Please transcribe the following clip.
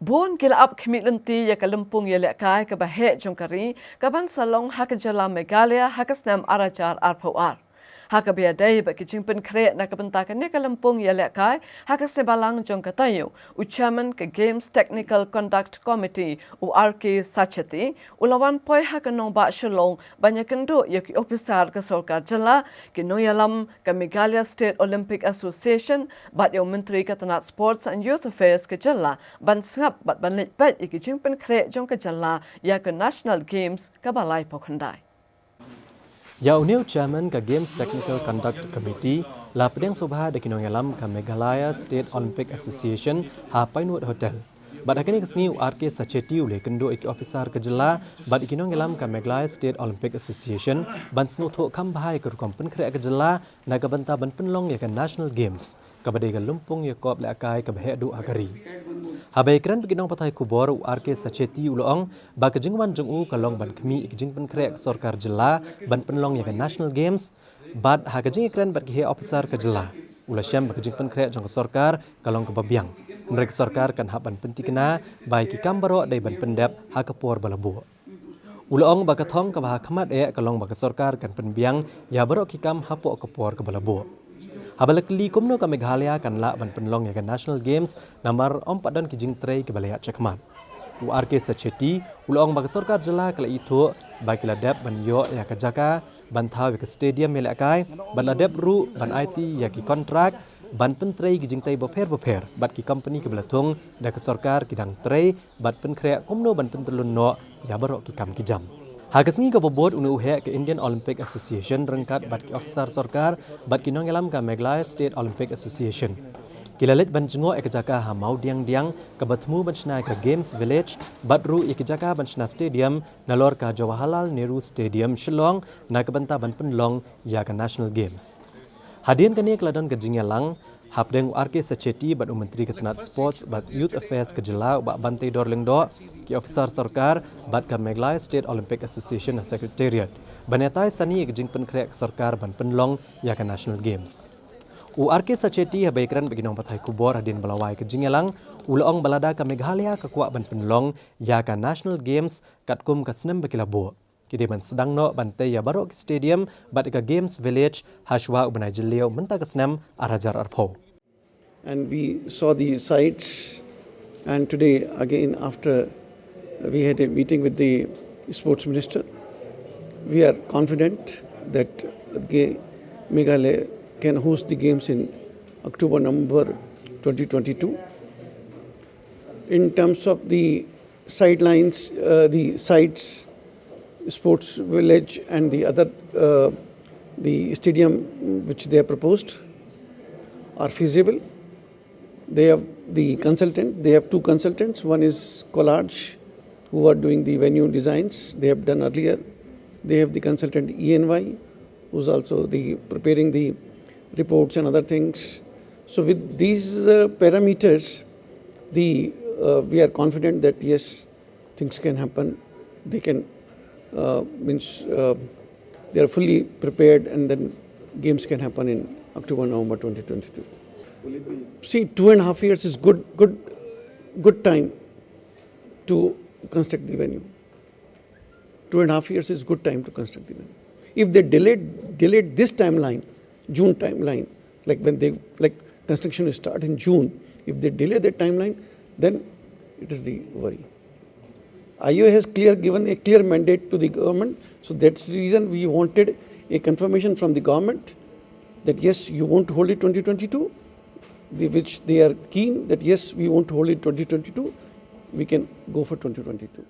Buon kila up kemilanti ya kalumpung ya lekai ke bahe jongkari kaban salong hakajala Megalia hakasnam arajar arpawar. Haka biadai bagi jingpen kre na kabentakan ya kalumpung ya lekai hakasne balang jongkatayo ucaman ke Games Technical Conduct Committee URK Sachati ulawan poi hakanong ba shalong banyak kendo ya ki ofisar ke sorkar jala ki noyalam ke Megalia State Olympic Association bat yung menteri katanat Sports and Youth Affairs ke jala ban sngap bat ban lit bat ya ki jingpen kre jong ke jala ya ke National Games ke balai pokhandai. Ya uniu chairman ka Games Technical Conduct Committee la pedang sobha de kinongalam ka Meghalaya State Olympic Association ha Pinewood Hotel. Bad hakani kesni URK Sacheti ule kendo iki officer ke jela bad kinongalam ka Meghalaya State Olympic Association ban snu tho kam bahai ke kompen kre ke jela na ka banta ban penlong ya ka National Games ka badai ka lumpung ya kop la kai ka bahe du agari. Habai kran beginong patai kubor URK Sacheti uloong ba ke jingwan jungu kalong ban kemi ik jingpen kre sorkar jela ban penlong ya ka National Games bad ha ke jing kran bad ke officer ke jela ula syam ba ke jingpen kre jong sorkar kalong ke babiang. Mereka sorkar kan haban penti kena baik ikam baro dai ban pendap ha kapor balabu. Uloong ba kathong ka bah khamat kalong ba sorkar kan penbiang ya baro kikam hapo kapor ke balabu. Habalakli kumno ka Meghalaya kan la ban penlong ya kan National Games nomor 4 dan kijing trei ke balaya cekmat. URK Sacheti uloong ba sorkar jela kala itu ba kila dap ban yo ya ka jaka ban thaw ke stadium melakai ban ladap ru ban IT ya ki kontrak ban pentrei kijing tai boper bat ki company ke belatung da ke sorkar kidang trei bat penkrea kumno ban pentelun no ya baro ki kam ki jam. Hagasni ka bobot unu uhe ke Indian Olympic Association rengkat bat ki officer sorkar bat ki nongelam ka Meghalaya State Olympic Association. Kilalit ban jengo ek jaka ha mau diang ka batmu ban shna ka Games Village bat ru ek jaka ban shna stadium nalor ka Jawaharlal Nehru Stadium Shillong na ka banta ban penlong ya ka National Games. Hadian kani keladon ke jingelang Hapdeng URK Sacheti bat Menteri Ketenat Sports bat Youth Affairs ke jela bat bantai dorleng do ki officer sorkar bat ka Meghalaya State Olympic Association Secretariat. Banetai sani ke jingpen krek sorkar ban penlong ya ka National Games. URK Sacheti habaikran beginong patai kubor hadin balawai ke jingelang uloong balada ka Meghalaya ka kuak ban penlong ya ka National Games katkum ka senem bekilabu. Kini ban sedang no bantai ya barok stadium bat ka Games Village hashwa ubanai jeliau menta kesnam arajar arpo. And we saw the sites, and today again after we had a meeting with the sports minister, we are confident that Meghalaya can host the games in October-November 2022. In terms of the sidelines, the sites, sports village and the other the stadium which they have proposed are feasible. They have the consultant, they have two consultants. One is Collage, who are doing the venue designs, they have done earlier. They have the consultant ENY, who's also preparing the reports and other things. So with these parameters, we are confident that yes, things can happen. They can they are fully prepared, and then games can happen in October-November 2022. See, 2.5 years is good time to construct the venue. 2.5 years is good time to construct the venue. If they delayed this timeline, June timeline, like construction will start in June, if they delay that timeline, then it is the worry. IOA has given a clear mandate to the government, so that's the reason we wanted a confirmation from the government that yes, you want to hold it 2022, which they are keen that yes, we want to hold it 2022, we can go for 2022.